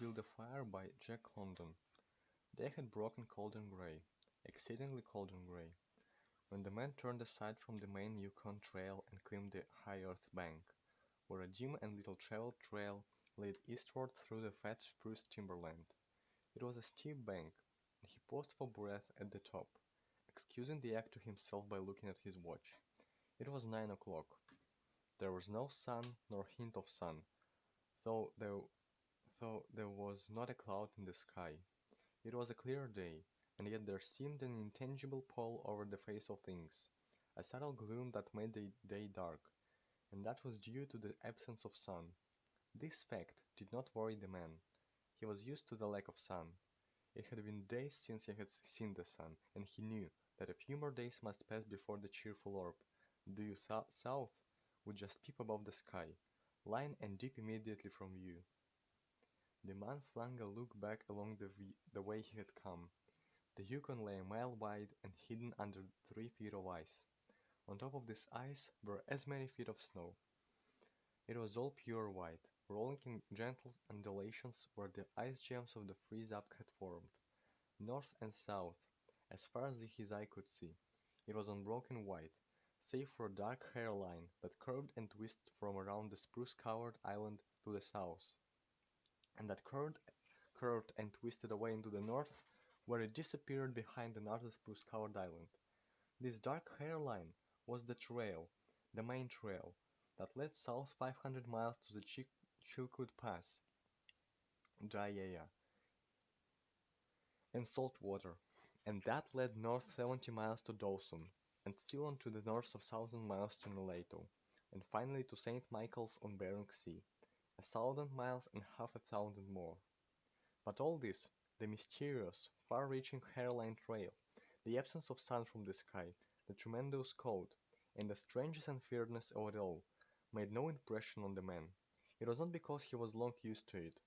Build a Fire by Jack London. Day had broken cold and grey, exceedingly cold and grey, when the men turned aside from the main Yukon Trail and climbed the high earth bank, where a dim and little traveled trail led eastward through the fat spruce timberland. It was a steep bank, and he paused for breath at the top, excusing the act to himself by looking at his watch. It was 9 o'clock. There was no sun nor hint of sun, though there, though there was not a cloud in the sky. It was a clear day, and yet there seemed an intangible pall over the face of things, a subtle gloom that made the day dark, and that was due to the absence of sun. This fact did not worry the man. He was used to the lack of sun. It had been days since he had seen the sun, and he knew that a few more days must pass before the cheerful orb, due south, would just peep above the sky, line and dip immediately from view. The man flung a look back along the way he had come. The Yukon lay a mile wide and hidden under 3 feet of ice. On top of this ice were as many feet of snow. It was all pure white, rolling in gentle undulations where the ice jams of the freeze-up had formed. North and south, as far as his eye could see, it was unbroken white, save for a dark hairline that curved and twisted from around the spruce-covered island to the south, and that curved and twisted away into the north, where it disappeared behind another spruce-covered island. This dark hairline was the trail, the main trail, that led south 500 miles to the Chilkoot Pass, Dryaya, and Saltwater, and that led north 70 miles to Dawson, and still on to the north of 1,000 miles to Nulato, and finally to St. Michael's on Bering Sea, 1,000 miles and half a thousand more. But all this, the mysterious, far-reaching hairline trail, the absence of sun from the sky, the tremendous cold, and the strangeness and weirdness of it all, made no impression on the man. It was not because he was long used to it.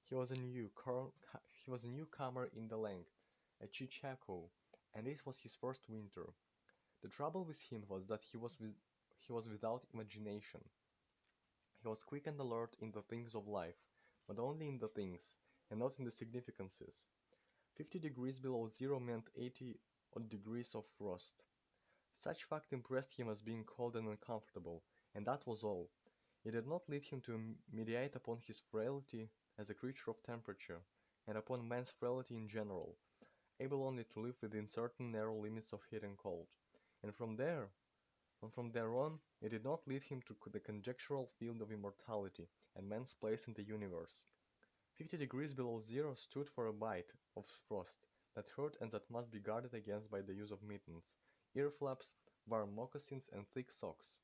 He was he was a newcomer in the land, a Chichaco, and this was his first winter. The trouble with him was that he was without imagination. He was quick and alert in the things of life, but only in the things, and not in the significances. 50 degrees below zero meant 80 odd degrees of frost. Such fact impressed him as being cold and uncomfortable, and that was all. It did not lead him to meditate upon his frailty as a creature of temperature, and upon man's frailty in general, able only to live within certain narrow limits of heat and cold. And from there on, it did not lead him to the conjectural field of immortality and man's place in the universe. 50 degrees below zero stood for a bite of frost that hurt and that must be guarded against by the use of mittens, ear flaps, warm moccasins, and thick socks.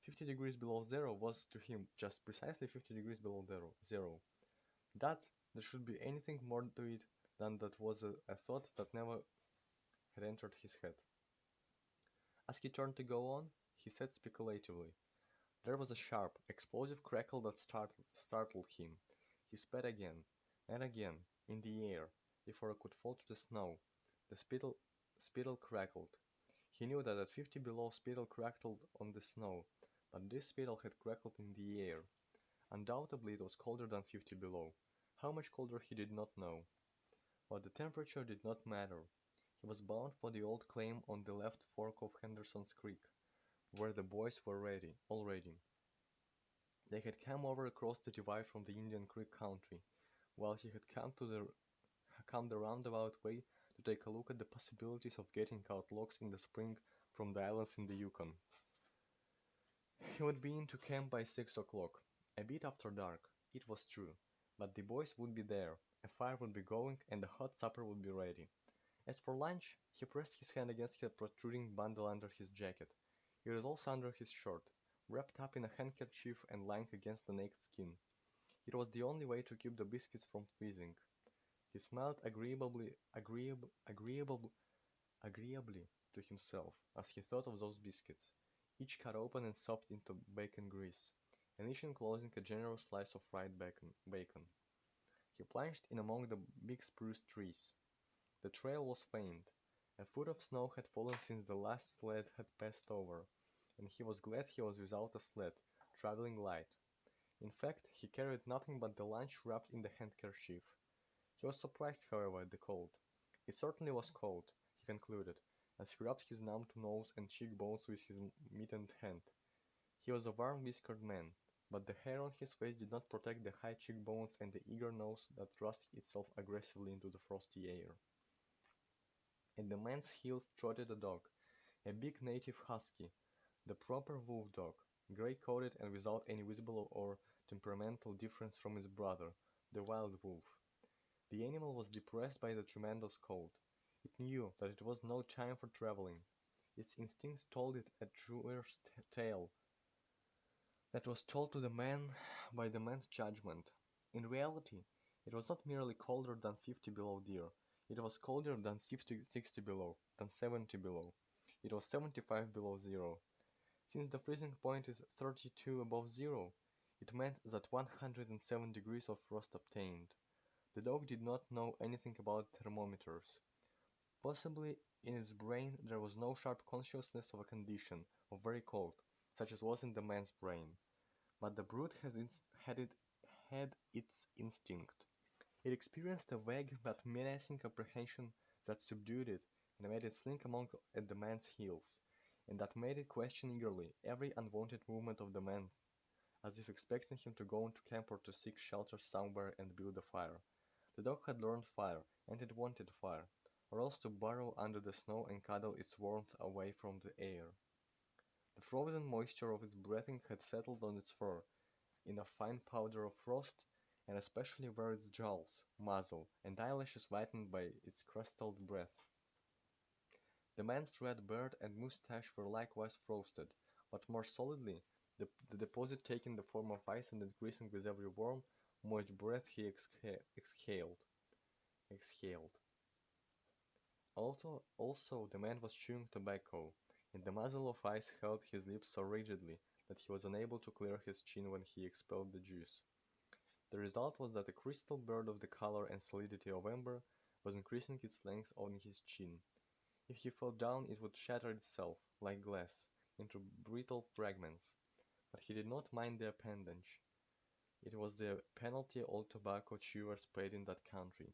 50 degrees below zero was to him just precisely 50 degrees below zero. That there should be anything more to it than that was a thought that never had entered his head. As he turned to go on, he said speculatively. There was a sharp, explosive crackle that startled him. He spat again, and again, in the air, before it could fall to the snow. The spittle crackled. He knew that at 50 below spittle crackled on the snow, but this spittle had crackled in the air. Undoubtedly it was colder than 50 below. How much colder he did not know. But the temperature did not matter. He was bound for the old claim on the left fork of Henderson's Creek, where the boys were already. They had come over across the divide from the Indian Creek country, while he had come the roundabout way to take a look at the possibilities of getting out logs in the spring from the islands in the Yukon. He would be into camp by 6 o'clock, a bit after dark, it was true, but the boys would be there, a fire would be going, and a hot supper would be ready. As for lunch, he pressed his hand against a protruding bundle under his jacket. It was also under his shirt, wrapped up in a handkerchief and lying against the naked skin. It was the only way to keep the biscuits from freezing. He smiled agreeably to himself as he thought of those biscuits, each cut open and sopped into bacon grease, and each enclosing a generous slice of fried bacon. He plunged in among the big spruce trees. The trail was faint. A foot of snow had fallen since the last sled had passed over, and he was glad he was without a sled, traveling light. In fact, he carried nothing but the lunch wrapped in the handkerchief. He was surprised, however, at the cold. It certainly was cold, he concluded, as he rubbed his numbed nose and cheekbones with his mittened hand. He was a warm-whiskered man, but the hair on his face did not protect the high cheekbones and the eager nose that thrust itself aggressively into the frosty air. At the man's heels trotted a dog, a big native husky, the proper wolf dog, gray-coated and without any visible or temperamental difference from his brother, the wild wolf. The animal was depressed by the tremendous cold. It knew that it was no time for traveling. Its instinct told it a truer tale that was told to the man by the man's judgment. In reality, it was not merely colder than 50 below zero. It was colder than 60 below, than 70 below. It was 75 below zero. Since the freezing point is 32 above zero, it meant that 107 degrees of frost obtained. The dog did not know anything about thermometers. Possibly in its brain there was no sharp consciousness of a condition of very cold, such as was in the man's brain. But the brute had its instinct. It experienced a vague but menacing apprehension that subdued it and made it slink among at the man's heels, and that made it question eagerly every unwanted movement of the man, as if expecting him to go into camp or to seek shelter somewhere and build a fire. The dog had learned fire, and it wanted fire, or else to burrow under the snow and cuddle its warmth away from the air. The frozen moisture of its breathing had settled on its fur in a fine powder of frost, and especially where its jowls, muzzle, and eyelashes whitened by its crustled breath. The man's red beard and moustache were likewise frosted, but more solidly, the deposit taking the form of ice and increasing with every warm, moist breath he exhaled. Also, the man was chewing tobacco, and the muzzle of ice held his lips so rigidly that he was unable to clear his chin when he expelled the juice. The result was that a crystal bird of the color and solidity of amber was increasing its length on his chin. If he fell down, it would shatter itself, like glass, into brittle fragments. But he did not mind the appendage. It was the penalty all tobacco chewers paid in that country,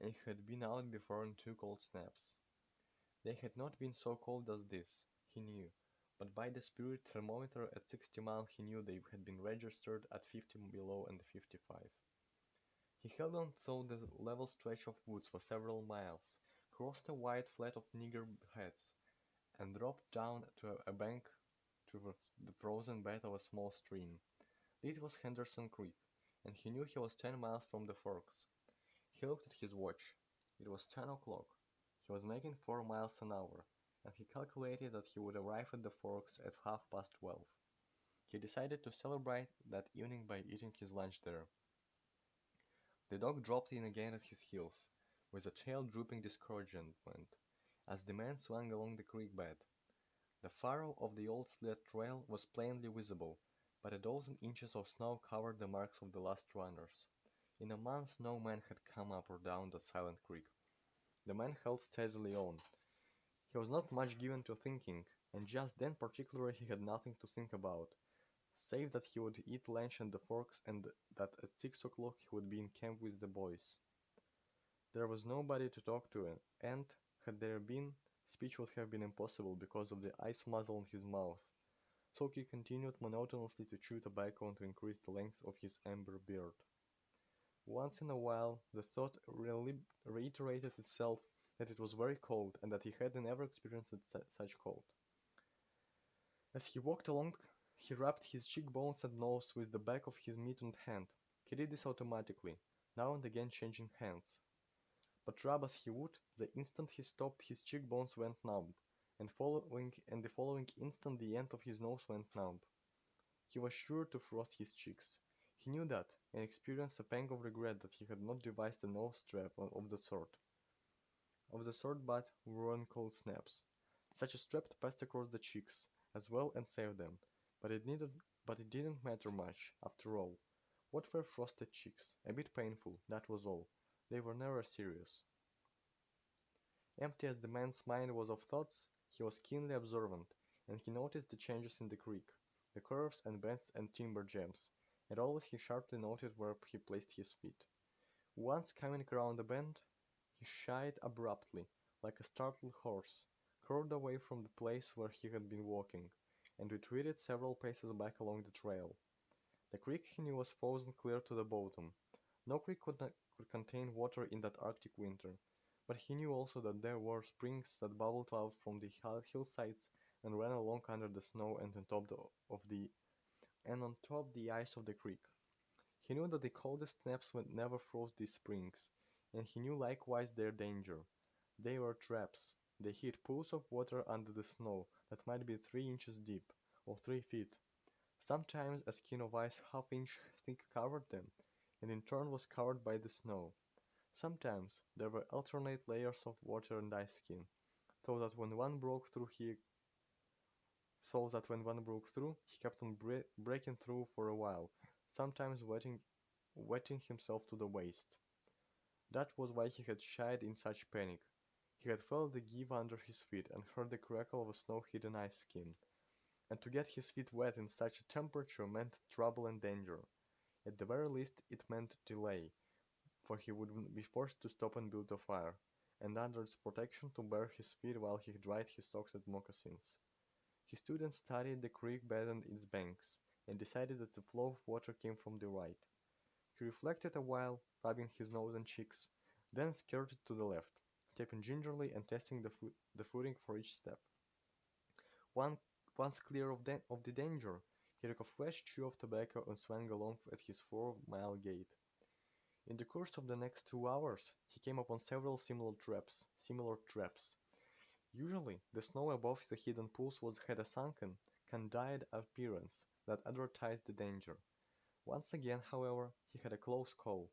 and he had been out before in 2 cold snaps. They had not been so cold as this, he knew, but by the spirit thermometer at 60 miles he knew they had been registered at 50 below and 55. He held on through the level stretch of woods for several miles, crossed a wide flat of nigger heads, and dropped down to a bank to the frozen bed of a small stream. This was Henderson Creek, and he knew he was 10 miles from the Forks. He looked at his watch. It was 10 o'clock. He was making 4 miles an hour, and he calculated that he would arrive at the Forks at 12:30. He decided to celebrate that evening by eating his lunch there. The dog dropped in again at his heels, with a tail drooping discouragement, as the man swung along the creek bed. The furrow of the old sled trail was plainly visible, but a dozen inches of snow covered the marks of the last runners. In a month no man had come up or down that silent creek. The man held steadily on. He was not much given to thinking, and just then particularly he had nothing to think about, save that he would eat lunch at the Forks and that at 6 o'clock he would be in camp with the boys. There was nobody to talk to, and, had there been, speech would have been impossible because of the ice muzzle in his mouth, so he continued monotonously to chew tobacco and to increase the length of his amber beard. Once in a while, the thought reiterated itself that it was very cold and that he had never experienced such cold. As he walked along, he rubbed his cheekbones and nose with the back of his mittened hand. He did this automatically, now and again changing hands. But rub as he would, the instant he stopped his cheekbones went numb, and the following instant the end of his nose went numb. He was sure to frost his cheeks. He knew that, and experienced a pang of regret that he had not devised a nose strap of the sort. But worn cold snaps. Such a strap passed across the cheeks, as well and saved them, but it didn't matter much, after all. What were frosted cheeks? A bit painful, that was all. They were never serious. Empty as the man's mind was of thoughts, he was keenly observant, and he noticed the changes in the creek, the curves and bends and timber jams, and always he sharply noted where he placed his feet. Once coming around a bend, he shied abruptly, like a startled horse, curved away from the place where he had been walking, and retreated several paces back along the trail. The creek he knew was frozen clear to the bottom. No creek could contain water in that Arctic winter, but he knew also that there were springs that bubbled out from the hillsides and ran along under the snow and on top the ice of the creek. He knew that the coldest snaps would never froze these springs, and he knew likewise their danger. They were traps. They hid pools of water under the snow that might be 3 inches deep, or 3 feet. Sometimes a skin of ice half-inch thick covered them, and in turn was covered by the snow. Sometimes there were alternate layers of water and ice skin, so that when one broke through he kept on breaking through for a while, sometimes wetting himself to the waist. That was why he had shied in such panic. He had felt the give under his feet and heard the crackle of a snow-hidden ice skin. And to get his feet wet in such a temperature meant trouble and danger. At the very least, it meant delay, for he would be forced to stop and build a fire, and under its protection to bare his feet while he dried his socks and moccasins. He stood and studied the creek bed and its banks, and decided that the flow of water came from the right. He reflected a while, rubbing his nose and cheeks, then skirted to the left, stepping gingerly and testing the footing for each step. One, Once clear of the danger, he took a fresh chew of tobacco and swung along at his 4-mile gait. In the course of the next 2 hours, he came upon several similar traps. Usually, the snow above the hidden pools had a sunken, candid appearance that advertised the danger. Once again, however, he had a close call,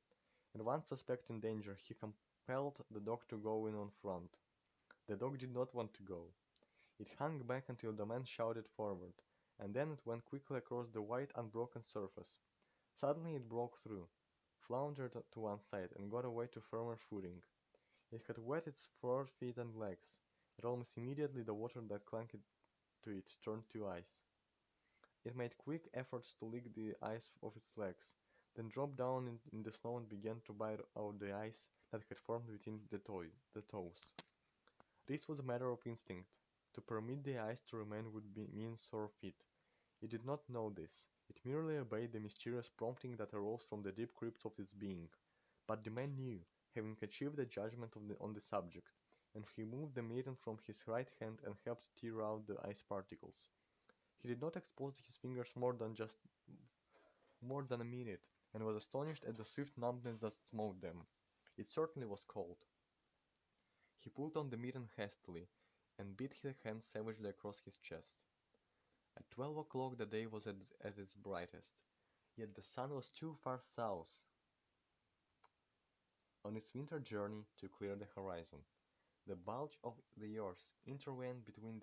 and once suspecting danger, he compelled the dog to go in on front. The dog did not want to go. It hung back until the man shouted forward, and then it went quickly across the white unbroken surface. Suddenly it broke through, floundered to one side, and got away to firmer footing. It had wet its forefeet and legs, and almost immediately the water that clung to it turned to ice. It made quick efforts to lick the ice off its legs, then dropped down in the snow and began to bite out the ice that had formed between the toes. This was a matter of instinct. To permit the ice to remain would mean sore feet. It did not know this. It merely obeyed the mysterious prompting that arose from the deep crypts of its being. But the man knew, having achieved a judgment on the subject, and he moved the mitten from his right hand and helped tear out the ice particles. He did not expose his fingers more than a minute, and was astonished at the swift numbness that smote them. It certainly was cold. He pulled on the mitten hastily, and beat his hand savagely across his chest. At 12 o'clock the day was at its brightest, yet the sun was too far south on its winter journey to clear the horizon. The bulge of the earth intervened between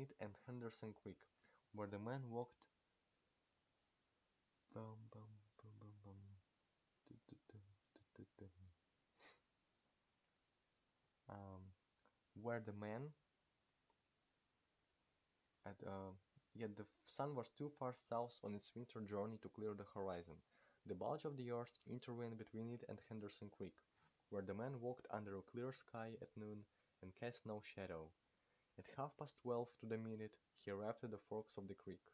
it and Henderson Creek, where the man walked. Bum, bum, bum, bum, bum. Where the man at Yet the sun was too far south on its winter journey to clear the horizon. The bulge of the earth intervened between it and Henderson Creek, where the man walked under a clear sky at noon and cast no shadow. At 12:30 to the minute, he arrived at the forks of the creek.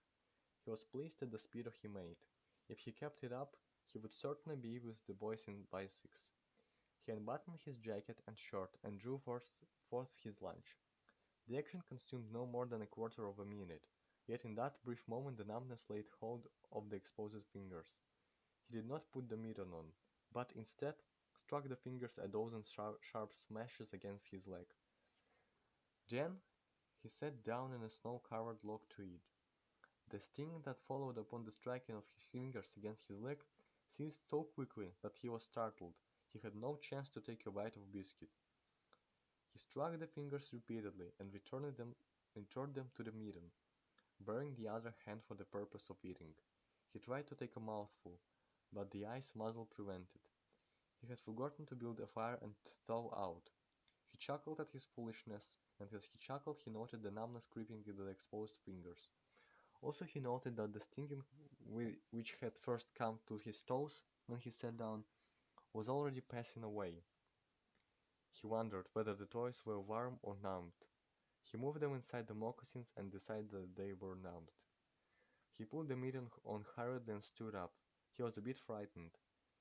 He was pleased at the speed he made. If he kept it up, he would certainly be with the boys by 6. He unbuttoned his jacket and shirt and drew forth his lunch. The action consumed no more than a quarter of a minute, yet in that brief moment the numbness laid hold of the exposed fingers. He did not put the mitten on, but instead struck the fingers a dozen sharp smashes against his leg. Then he sat down in a snow-covered log to eat. The sting that followed upon the striking of his fingers against his leg ceased so quickly that he was startled. He had no chance to take a bite of biscuit. He struck the fingers repeatedly and returned them to the mitten, baring the other hand for the purpose of eating. He tried to take a mouthful, but the ice muzzle prevented. He had forgotten to build a fire and thaw out. He chuckled at his foolishness, and as he chuckled he noted the numbness creeping into the exposed fingers. Also, he noted that the stinging which had first come to his toes when he sat down was already passing away. He wondered whether the toes were warm or numbed. He moved them inside the moccasins and decided that they were numbed. He put the meat on hurriedly and stood up. He was a bit frightened.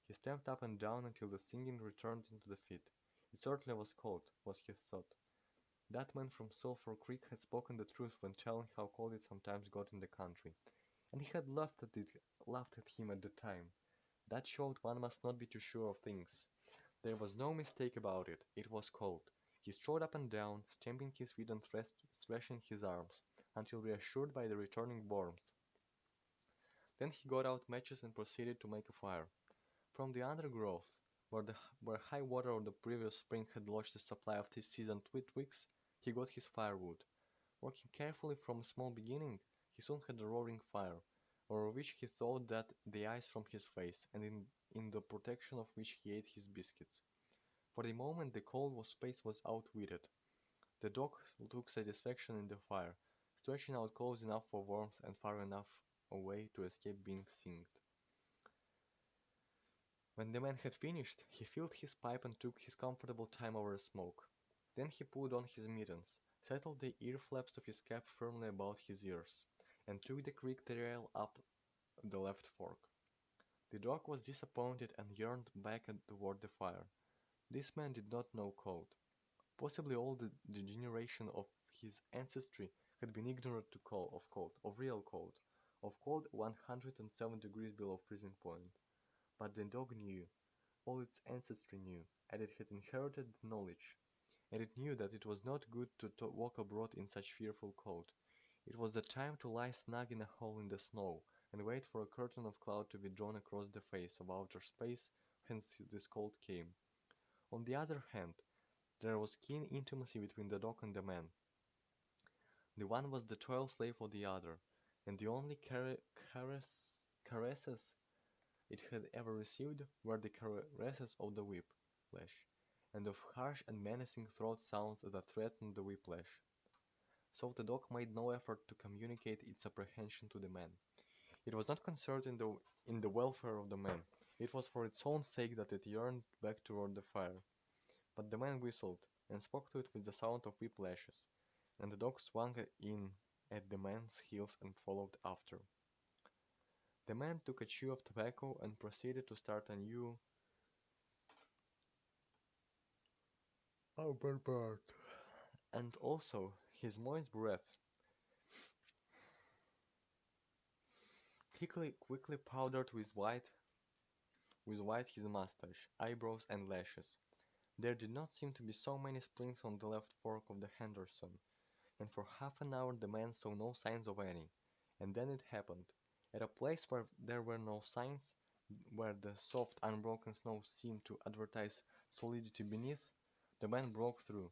He stamped up and down until the stinging returned into the feet. It certainly was cold, was his thought. That man from Sulphur Creek had spoken the truth when telling how cold it sometimes got in the country, and he had laughed at him at the time. That showed one must not be too sure of things. There was no mistake about it. It was cold. He strode up and down, stamping his feet and thrashing his arms, until reassured by the returning warmth. Then he got out matches and proceeded to make a fire. From the undergrowth, where high water of the previous spring had lodged a supply of this seasoned twigs, he got his firewood. Working carefully from a small beginning, he soon had a roaring fire, over which he thawed the ice from his face, and in the protection of which he ate his biscuits. For the moment the cold space was outwitted. The dog took satisfaction in the fire, stretching out close enough for warmth and far enough away to escape being singed. When the man had finished, he filled his pipe and took his comfortable time over a smoke. Then he put on his mittens, settled the ear flaps of his cap firmly about his ears, and took the creek trail up the left fork. The dog was disappointed and yearned back toward the fire. This man did not know cold. Possibly all the generation of his ancestry had been ignorant of real of cold 107 degrees below freezing point. But the dog knew, all its ancestry knew, and it had inherited the knowledge. And it knew that it was not good to walk abroad in such fearful cold. It was the time to lie snug in a hole in the snow, and wait for a curtain of cloud to be drawn across the face of outer space whence this cold came. On the other hand, there was keen intimacy between the dog and the man. The one was the toil slave of the other, and the only caresses it had ever received were the caresses of the whiplash, and of harsh and menacing throat sounds that threatened the whiplash. So the dog made no effort to communicate its apprehension to the man. It was not concerned in the welfare of the man. It was for its own sake that it yearned back toward the fire. But the man whistled, and spoke to it with the sound of whiplashes, and the dog swung in at the man's heels and followed after. The man took a chew of tobacco and proceeded to start a new bird. And also his moist breath quickly powdered with white his mustache, eyebrows, and lashes. There did not seem to be so many springs on the left fork of the Henderson, and for half an hour the man saw no signs of any. And then it happened. At a place where there were no signs, where the soft, unbroken snow seemed to advertise solidity beneath, the man broke through.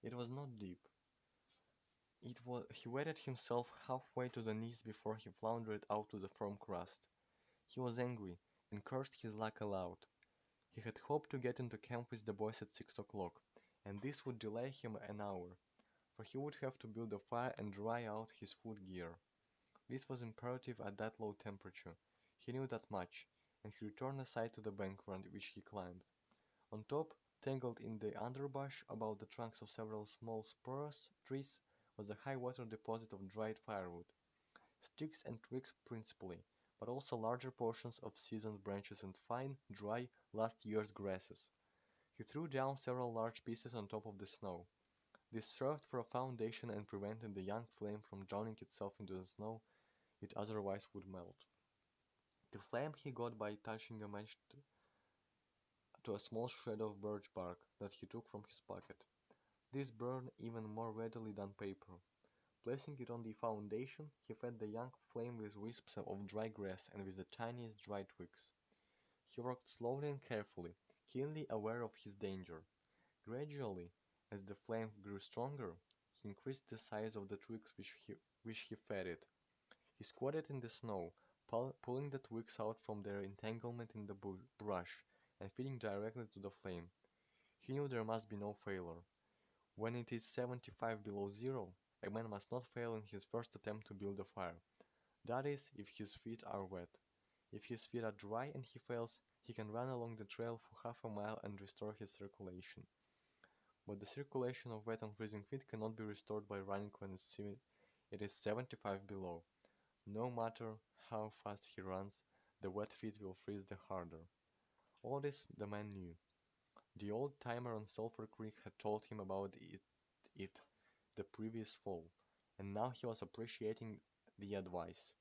It was not deep. He waded himself halfway to the knees before he floundered out to the firm crust. He was angry, and cursed his luck aloud. He had hoped to get into camp with the boys at 6 o'clock, and this would delay him an hour, for he would have to build a fire and dry out his foot gear. This was imperative at that low temperature. He knew that much, and he returned aside to the bank round which he climbed. On top, tangled in the underbrush about the trunks of several small spruce trees, was a high water deposit of dried firewood. Sticks and twigs principally, but also larger portions of seasoned branches and fine, dry, last year's grasses. He threw down several large pieces on top of the snow. This served for a foundation and prevented the young flame from drowning itself into the snow it otherwise would melt. The flame he got by touching a match to a small shred of birch bark that he took from his pocket. This burned even more readily than paper. Placing it on the foundation, he fed the young flame with wisps of dry grass and with the tiniest dry twigs. He worked slowly and carefully, keenly aware of his danger. Gradually, as the flame grew stronger, he increased the size of the twigs which he fed it. He squatted in the snow, pulling the twigs out from their entanglement in the brush and feeding directly to the flame. He knew there must be no failure. When it is 75 below zero, a man must not fail in his first attempt to build a fire. That is, if his feet are wet. If his feet are dry and he fails, he can run along the trail for half a mile and restore his circulation. But the circulation of wet and freezing feet cannot be restored by running when it is 75 below. No matter how fast he runs, the wet feet will freeze the harder. All this the man knew. The old timer on Sulphur Creek had told him about it the previous fall, and now he was appreciating the advice.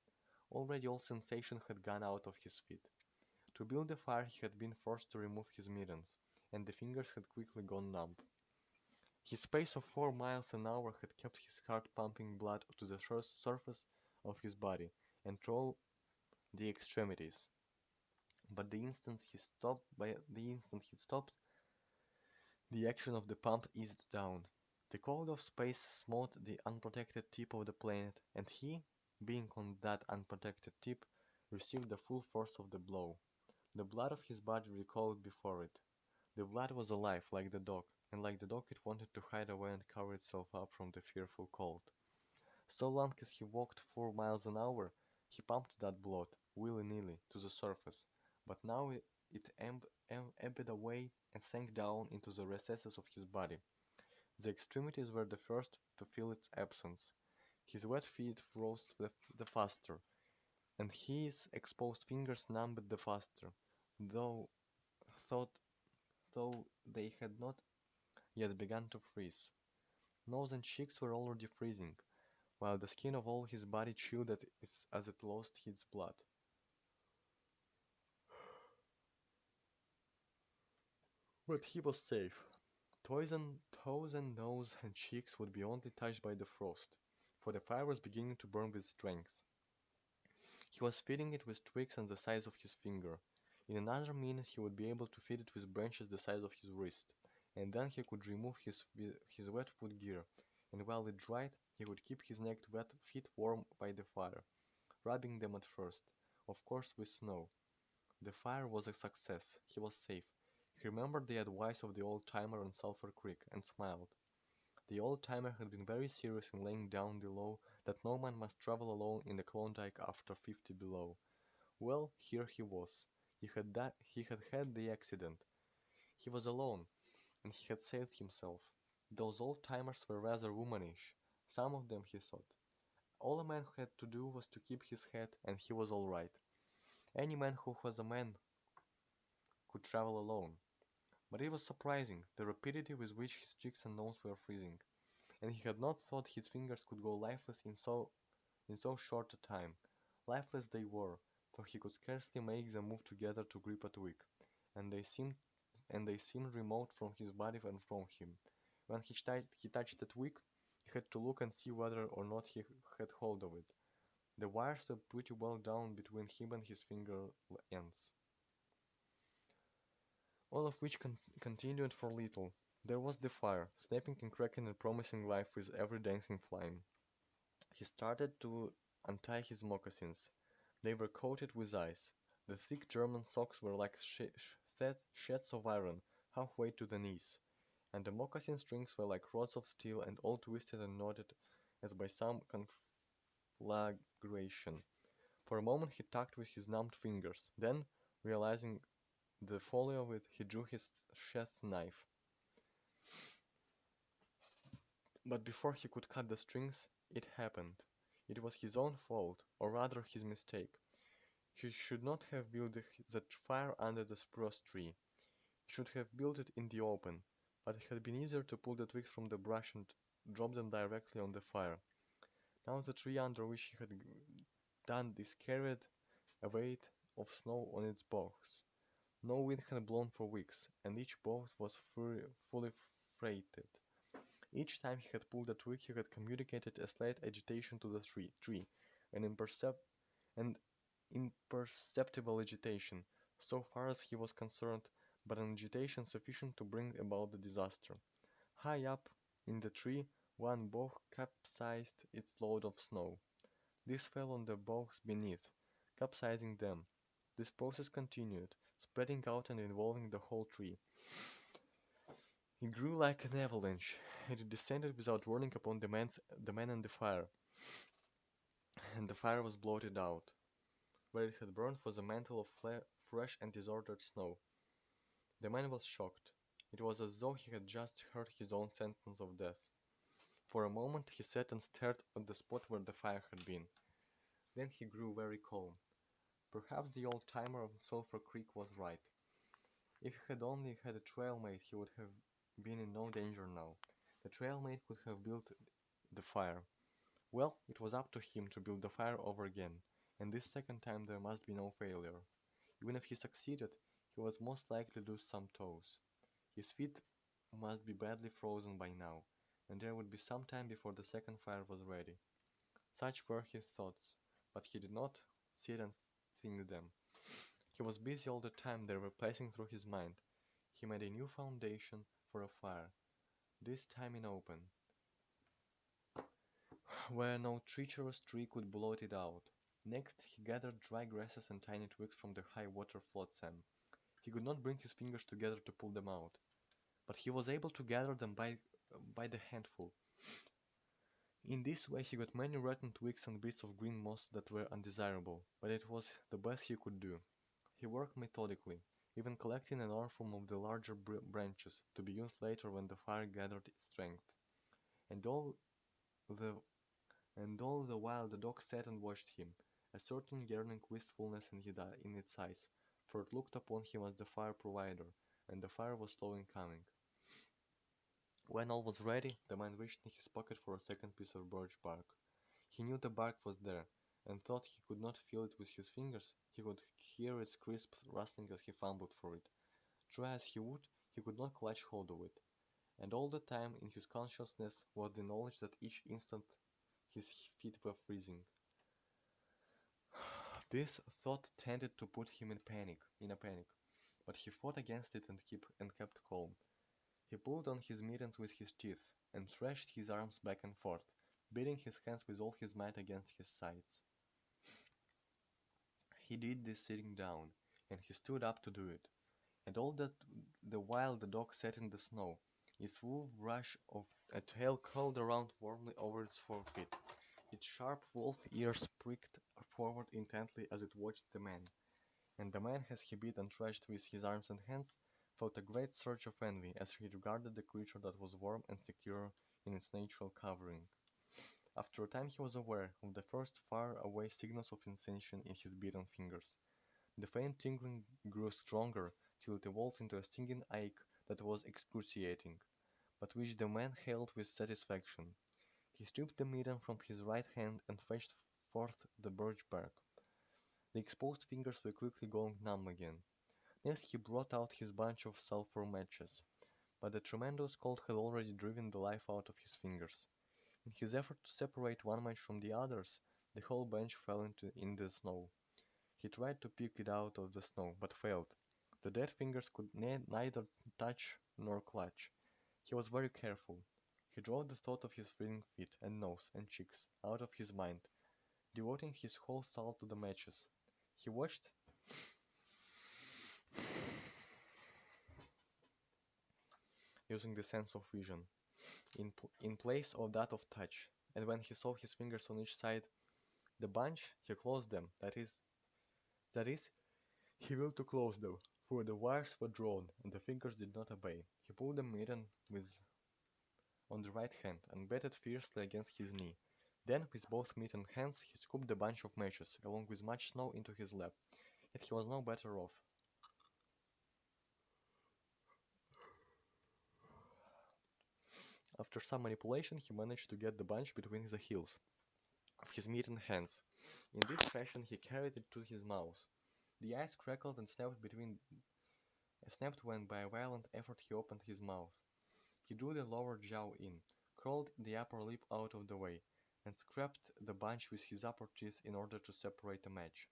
Already all sensation had gone out of his feet. To build the fire he had been forced to remove his mittens, and the fingers had quickly gone numb. His pace of 4 miles an hour had kept his heart pumping blood to the surface of his body and to all the extremities. But the instant he stopped, the action of the pump eased down. The cold of space smote the unprotected tip of the planet, and he, being on that unprotected tip, received the full force of the blow. The blood of his body recoiled before it. The blood was alive, like the dog, and like the dog it wanted to hide away and cover itself up from the fearful cold. So long as he walked 4 miles an hour, he pumped that blood, willy-nilly, to the surface, but now it ebbed away and sank down into the recesses of his body. The extremities were the first to feel its absence. His wet feet froze the faster, and his exposed fingers numbed the faster, though thought though they had not yet begun to freeze. Nose and cheeks were already freezing, while the skin of all his body chilled as it lost its blood. But he was safe. Toes and nose and cheeks would be only touched by the frost, for the fire was beginning to burn with strength. He was feeding it with twigs and the size of his finger. In another minute he would be able to feed it with branches the size of his wrist, and then he could remove his wet foot gear, and while it dried, he would keep his naked wet feet warm by the fire, rubbing them at first, of course with snow. The fire was a success. He was safe. He remembered the advice of the old-timer on Sulphur Creek and smiled. The old-timer had been very serious in laying down the law that no man must travel alone in the Klondike after 50 below. Well, here he was. He had had the accident. He was alone, and he had saved himself. Those old-timers were rather womanish. Some of them, he thought. All a man had to do was to keep his head, and he was all right. Any man who was a man could travel alone. But it was surprising, the rapidity with which his cheeks and nose were freezing, and he had not thought his fingers could go lifeless in so short a time. Lifeless they were, for he could scarcely make them move together to grip a twig, and they seemed remote from his body and from him. When he touched the twig, he had to look and see whether or not he had hold of it. The wires were pretty well down between him and his finger ends. All of which continued for little. There was the fire, snapping and cracking and promising life with every dancing flame. He started to untie his moccasins. They were coated with ice. The thick German socks were like sheds of iron, halfway to the knees, and the moccasin strings were like rods of steel and all twisted and knotted as by some conflagration. For a moment he tugged with his numbed fingers, then, realizing the folly of it, he drew his sheath knife. But before he could cut the strings, it happened. It was his own fault, or rather his mistake. He should not have built the fire under the spruce tree. He should have built it in the open, but it had been easier to pull the twigs from the brush and drop them directly on the fire. Now the tree under which he had done this carried a weight of snow on its boughs. No wind had blown for weeks, and each bough was fully freighted. Each time he had pulled a twig, he had communicated a slight agitation to the tree, an an imperceptible agitation, so far as he was concerned, but an agitation sufficient to bring about the disaster. High up in the tree, one bough capsized its load of snow. This fell on the boughs beneath, capsizing them. This process continued, spreading out and involving the whole tree. It grew like an avalanche. It descended without warning upon the man and the fire. and the fire was blotted out. Where it had burned was a mantle of fresh and disordered snow. The man was shocked. It was as though he had just heard his own sentence of death. For a moment he sat and stared at the spot where the fire had been. Then he grew very calm. Perhaps the old-timer of Sulphur Creek was right. If he had only had a trail mate, he would have been in no danger now. The trail mate could have built the fire. Well, it was up to him to build the fire over again, and this second time there must be no failure. Even if he succeeded, he was most likely to lose some toes. His feet must be badly frozen by now, and there would be some time before the second fire was ready. Such were his thoughts, but he did not sit and think them. He was busy all the time they were passing through his mind. He made a new foundation for a fire, this time in open, where no treacherous tree could blot it out. Next, he gathered dry grasses and tiny twigs from the high water flotsam. He could not bring his fingers together to pull them out, but he was able to gather them by the handful. In this way he got many rotten twigs and bits of green moss that were undesirable, but it was the best he could do. He worked methodically, even collecting an armful of the larger branches to be used later when the fire gathered strength. And the all the while the dog sat and watched him, a certain yearning wistfulness in its eyes, for it looked upon him as the fire provider, and the fire was slow in coming. When all was ready, the man reached in his pocket for a second piece of birch bark. He knew the bark was there, and thought he could not feel it with his fingers. He could hear its crisp rustling as he fumbled for it. Try as he would, he could not clutch hold of it. And all the time in his consciousness was the knowledge that each instant his feet were freezing. This thought tended to put him in a panic, but he fought against it and kept calm. He pulled on his mittens with his teeth, and thrashed his arms back and forth, beating his hands with all his might against his sides. He did this sitting down, and he stood up to do it. And all that the while the dog sat in the snow, its wolf brush of a tail curled around warmly over its forefeet. Its sharp wolf ears pricked forward intently as it watched the man. And the man, as he beat and thrashed with his arms and hands, felt a great surge of envy as he regarded the creature that was warm and secure in its natural covering. After a time he was aware of the first far-away signals of sensation in his beaten fingers. The faint tingling grew stronger till it evolved into a stinging ache that was excruciating, but which the man hailed with satisfaction. He stripped the mitten from his right hand and fetched forth the birch bark. The exposed fingers were quickly going numb again. Next he brought out his bunch of sulphur matches, but the tremendous cold had already driven the life out of his fingers. In his effort to separate one match from the others, the whole bunch fell in the snow. He tried to pick it out of the snow, but failed. The dead fingers could neither touch nor clutch. He was very careful. He drove the thought of his freezing feet and nose and cheeks out of his mind, devoting his whole soul to the matches. He watched using the sense of vision, in place of that of touch, and when he saw his fingers on each side the bunch, he closed them. That is, he willed to close them, for the wires were drawn, and the fingers did not obey. He pulled the mitten with on the right hand, and batted fiercely against his knee. Then, with both mittened hands, he scooped the bunch of matches, along with much snow, into his lap. Yet he was no better off. After some manipulation, he managed to get the bunch between the heels of his mittened hands. In this fashion, he carried it to his mouth. The ice crackled and snapped when by a violent effort he opened his mouth. He drew the lower jaw in, crawled the upper lip out of the way, and scraped the bunch with his upper teeth in order to separate the match.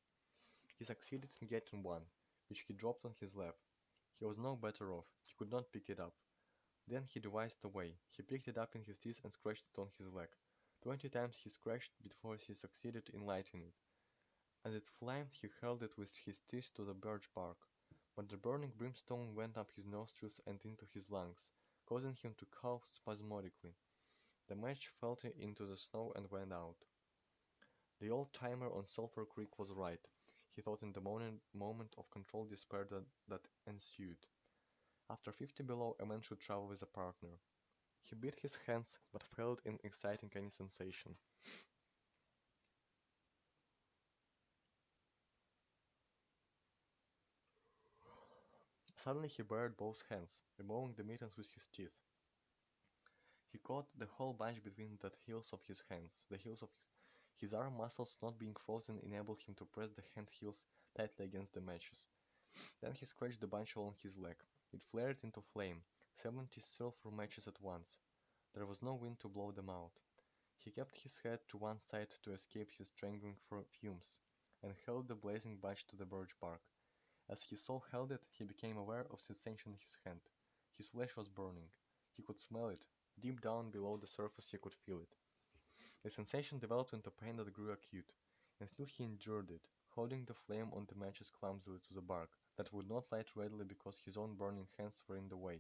He succeeded in getting one, which he dropped on his lap. He was no better off. He could not pick it up. Then he devised a way. He picked it up in his teeth and scratched it on his leg. 20 times he scratched before he succeeded in lighting it. As it flamed, he hurled it with his teeth to the birch bark, but the burning brimstone went up his nostrils and into his lungs, causing him to cough spasmodically. The match fell into the snow and went out. The old timer on Sulphur Creek was right, he thought in the moment of controlled despair that ensued. After 50 below, a man should travel with a partner. He beat his hands, but failed in exciting any sensation. Suddenly he bared both hands, removing the mittens with his teeth. He caught the whole bunch between the heels of his hands. The heels of his arm muscles not being frozen enabled him to press the hand heels tightly against the matches. Then he scratched the bunch along his leg. It flared into flame, 70 sulfur matches at once. There was no wind to blow them out. He kept his head to one side to escape his strangling fumes, and held the blazing bunch to the birch bark. As he so held it, he became aware of sensation in his hand. His flesh was burning. He could smell it. Deep down below the surface he could feel it. The sensation developed into pain that grew acute, and still he endured it, holding the flame on the matches clumsily to the bark, that would not light readily because his own burning hands were in the way,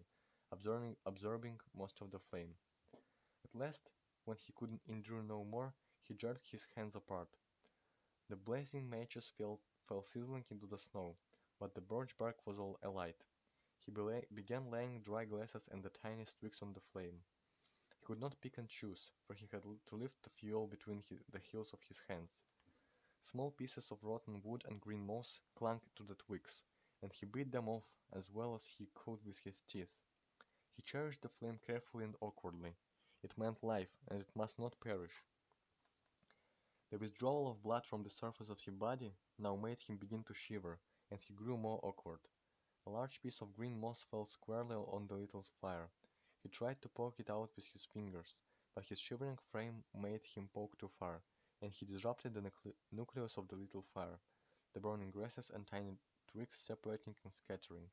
absorbing most of the flame. At last, when he could endure no more, he jerked his hands apart. The blazing matches fell sizzling into the snow, but the birch bark was all alight. He began laying dry glasses and the tiniest twigs on the flame. He could not pick and choose, for he had to lift the fuel between the heels of his hands. Small pieces of rotten wood and green moss clung to the twigs, and he beat them off as well as he could with his teeth. He cherished the flame carefully and awkwardly. It meant life, and it must not perish. The withdrawal of blood from the surface of his body now made him begin to shiver, and he grew more awkward. A large piece of green moss fell squarely on the little fire. He tried to poke it out with his fingers, but his shivering frame made him poke too far, and he disrupted the nucleus of the little fire, the burning grasses and tiny twigs separating and scattering.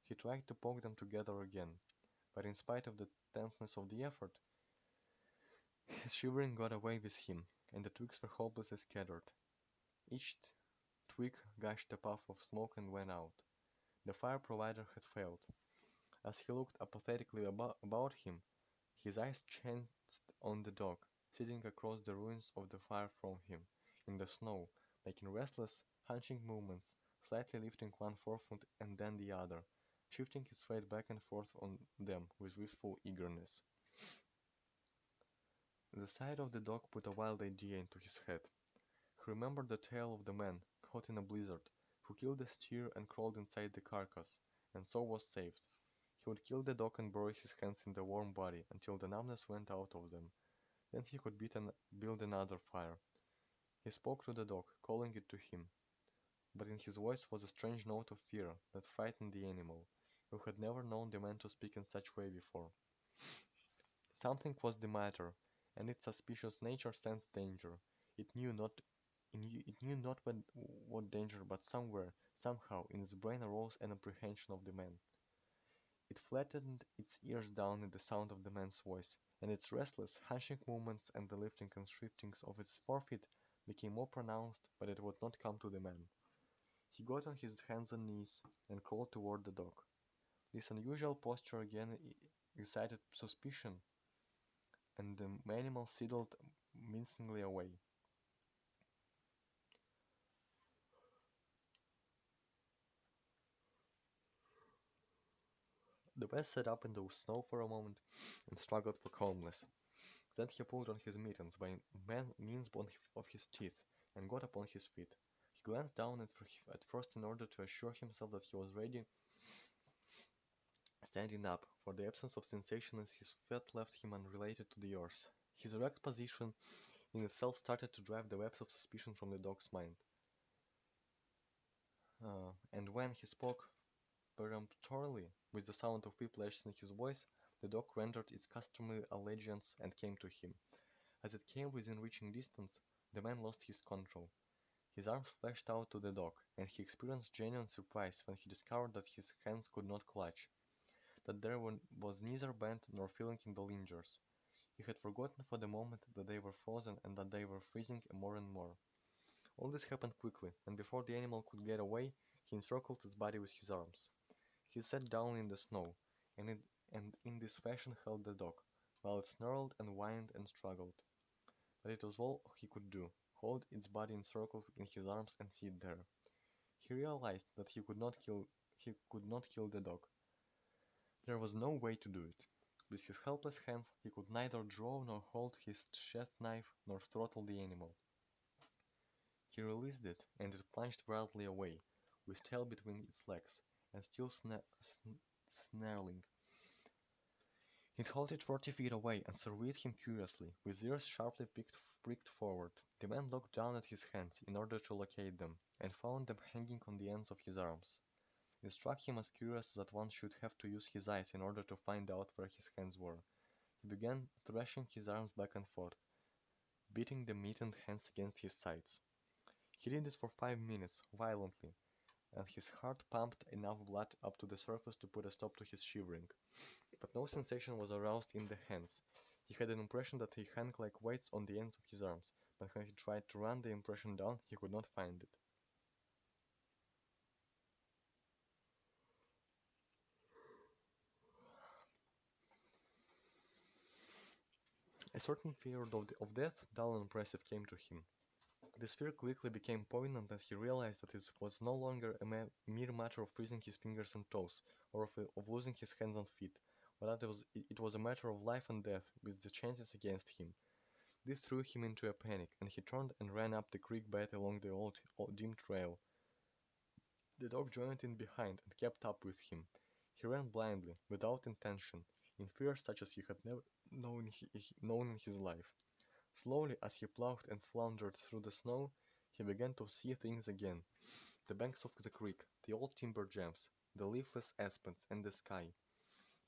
He tried to poke them together again, but in spite of the tenseness of the effort, his shivering got away with him, and the twigs were hopelessly scattered. Each twig gushed a puff of smoke and went out. The fire provider had failed. As he looked apathetically about him, his eyes chanced on the dog, sitting across the ruins of the fire from him, in the snow, making restless, hunching movements, slightly lifting one forefoot and then the other, shifting his weight back and forth on them with wistful eagerness. The sight of the dog put a wild idea into his head. He remembered the tale of the man, caught in a blizzard, who killed a steer and crawled inside the carcass, and so was saved. He would kill the dog and bury his hands in the warm body until the numbness went out of them. Then he could build another fire. He spoke to the dog, calling it to him, but in his voice was a strange note of fear that frightened the animal, who had never known the man to speak in such way before. Something was the matter, and its suspicious nature sensed danger. It knew not what danger, but somewhere, somehow, in its brain arose an apprehension of the man. It flattened its ears down at the sound of the man's voice, and its restless, hunching movements and the lifting and shiftings of its forefeet became more pronounced, but it would not come to the man. He got on his hands and knees and crawled toward the dog. This unusual posture again excited suspicion, and the animal sidled mincingly away. The man sat up in the snow for a moment and struggled for calmness. Then he pulled on his mittens by means of his teeth and got upon his feet. He glanced down at first in order to assure himself that he was ready, standing up, for the absence of sensation in his feet left him unrelated to the earth. His erect position in itself started to drive the webs of suspicion from the dog's mind. And when he spoke peremptorily, with the sound of whiplash in his voice, the dog rendered its customary allegiance and came to him. As it came within reaching distance, the man lost his control. His arms flashed out to the dog, and he experienced genuine surprise when he discovered that his hands could not clutch, that there was neither bend nor feeling in the lingers. He had forgotten for the moment that they were frozen and that they were freezing more and more. All this happened quickly, and before the animal could get away, he encircled its body with his arms. He sat down in the snow, and in this fashion held the dog, while it snarled and whined and struggled. But it was all he could do, hold its body in circle in his arms and sit there. He realized that he could not kill the dog. There was no way to do it. With his helpless hands, he could neither draw nor hold his chef knife nor throttle the animal. He released it, and it plunged wildly away, with tail between its legs, and still snarling. It halted 40 feet away and surveyed him curiously, with ears sharply pricked forward. The man looked down at his hands in order to locate them, and found them hanging on the ends of his arms. It struck him as curious that one should have to use his eyes in order to find out where his hands were. He began thrashing his arms back and forth, beating the mittened hands against his sides. He did this for 5 minutes, violently, and his heart pumped enough blood up to the surface to put a stop to his shivering. But no sensation was aroused in the hands. He had an impression that they hung like weights on the ends of his arms, but when he tried to run the impression down, he could not find it. A certain fear of death, dull and oppressive, came to him. This fear quickly became poignant as he realized that it was no longer a mere matter of freezing his fingers and toes, or of losing his hands and feet, but that it was a matter of life and death, with the chances against him. This threw him into a panic, and he turned and ran up the creek bed along the old dim trail. The dog joined in behind and kept up with him. He ran blindly, without intention, in fear such as he had never known in his life. Slowly, as he plowed and floundered through the snow, he began to see things again. The banks of the creek, the old timber jams, the leafless aspens, and the sky.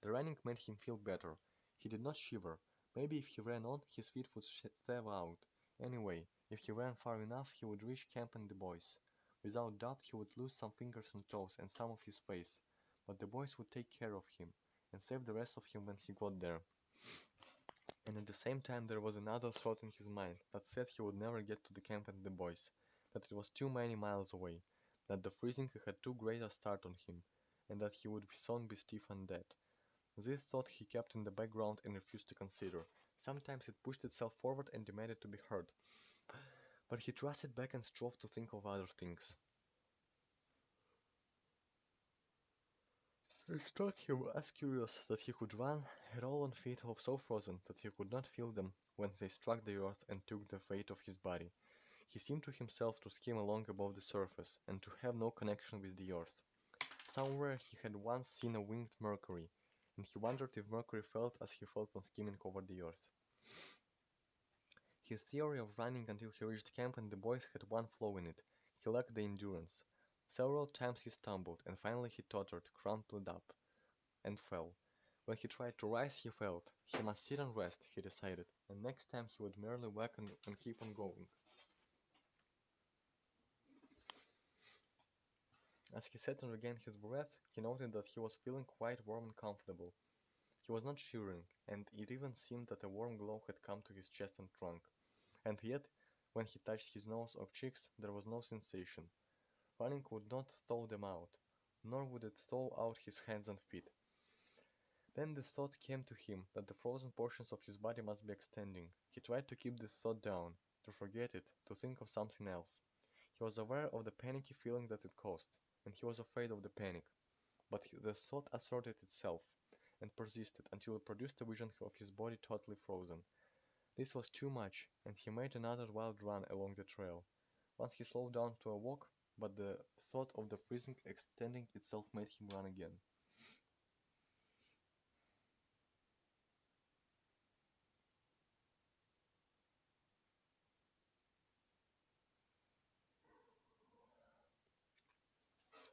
The running made him feel better. He did not shiver. Maybe if he ran on, his feet would stave out. Anyway, if he ran far enough, he would reach camp and the boys. Without doubt, he would lose some fingers and toes and some of his face, but the boys would take care of him and save the rest of him when he got there. And at the same time there was another thought in his mind that said he would never get to the camp and the boys, that it was too many miles away, that the freezing had too great a start on him, and that he would soon be stiff and dead. This thought he kept in the background and refused to consider. Sometimes it pushed itself forward and demanded to be heard, but he thrust it back and strove to think of other things. It struck him as curious that he could run, roll on feet so frozen that he could not feel them when they struck the earth and took the weight of his body. He seemed to himself to skim along above the surface and to have no connection with the earth. Somewhere he had once seen a winged Mercury, and he wondered if Mercury felt as he felt when skimming over the earth. His theory of running until he reached camp and the boys had one flaw in it. He lacked the endurance. Several times he stumbled, and finally he tottered, crumpled up, and fell. When he tried to rise, he felt. He must sit and rest, he decided, and next time he would merely walk and keep on going. As he sat and regained his breath, he noted that he was feeling quite warm and comfortable. He was not shivering, and it even seemed that a warm glow had come to his chest and trunk. And yet, when he touched his nose or cheeks, there was no sensation. Running would not thaw them out, nor would it thaw out his hands and feet. Then the thought came to him that the frozen portions of his body must be extending. He tried to keep this thought down, to forget it, to think of something else. He was aware of the panicky feeling that it caused, and he was afraid of the panic. But the thought asserted itself, and persisted until it produced a vision of his body totally frozen. This was too much, and he made another wild run along the trail. Once he slowed down to a walk, but the thought of the freezing extending itself made him run again.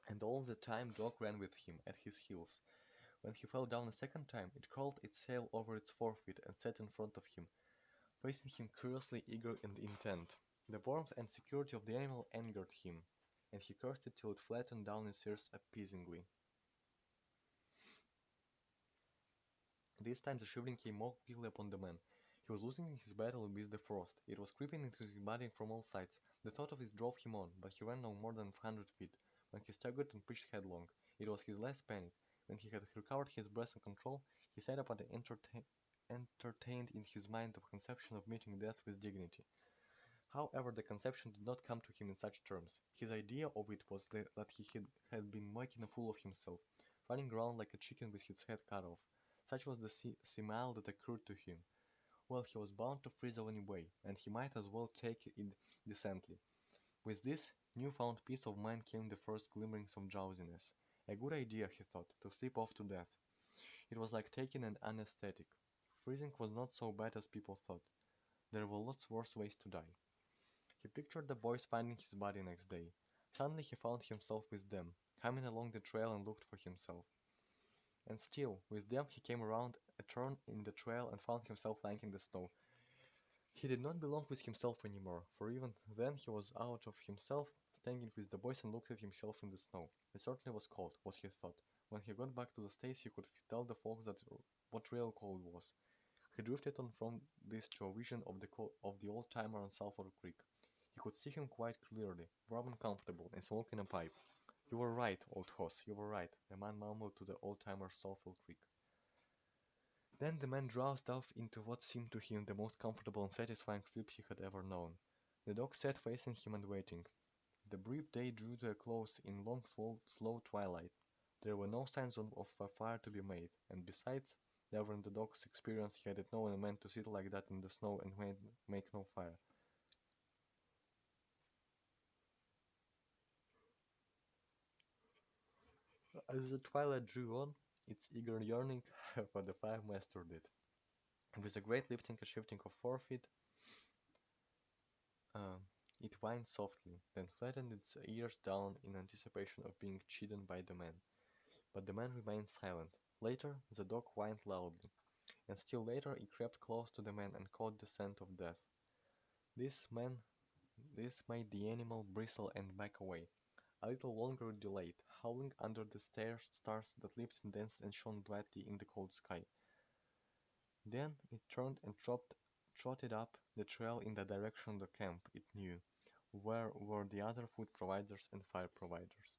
And all the time Dog ran with him, at his heels. When he fell down a second time, it curled its tail over its forefeet and sat in front of him, facing him curiously eager and intent. The warmth and security of the animal angered him, and he cursed it till it flattened down its ears appeasingly. This time the shivering came more quickly upon the man. He was losing his battle with the frost. It was creeping into his body from all sides. The thought of it drove him on, but he ran no more than 100 feet. When he staggered and pitched headlong, it was his last panic. When he had recovered his breath and control, he sat up and entertained in his mind the conception of meeting death with dignity. However, the conception did not come to him in such terms. His idea of it was that he had been making a fool of himself, running around like a chicken with his head cut off. Such was the smile that occurred to him. Well, he was bound to freeze anyway, and he might as well take it decently. With this newfound peace of mind came the first glimmerings of drowsiness. A good idea, he thought, to sleep off to death. It was like taking an anesthetic. Freezing was not so bad as people thought. There were lots worse ways to die. He pictured the boys finding his body next day. Suddenly he found himself with them, coming along the trail and looked for himself. And still, with them he came around a turn in the trail and found himself lying in the snow. He did not belong with himself anymore, for even then he was out of himself, standing with the boys and looked at himself in the snow. It certainly was cold, was his thought. When he got back to the States he could tell the folks that what real cold was. He drifted on from this to a vision of the old-timer on Sulphur Creek. He could see him quite clearly, warm and comfortable, and smoking a pipe. "You were right, old hoss, you were right," the man mumbled to the old-timer Sulphur Creek. Then the man drowsed off into what seemed to him the most comfortable and satisfying sleep he had ever known. The dog sat facing him and waiting. The brief day drew to a close in long, slow twilight. There were no signs of a fire to be made, and besides, never in the dog's experience had it known a man to sit like that in the snow and make no fire. As the twilight drew on, its eager yearning for the fire mastered it. With a great lifting and shifting of forefeet, uh, it whined softly, then flattened its ears down in anticipation of being chidden by the man. But the man remained silent. Later, the dog whined loudly, and still later it crept close to the man and caught the scent of death. This man, this made the animal bristle and back away. A little longer it delayed, howling under the stars that leaped and danced and shone brightly in the cold sky. Then it turned and trotted up the trail in the direction of the camp it knew, where were the other food providers and fire providers.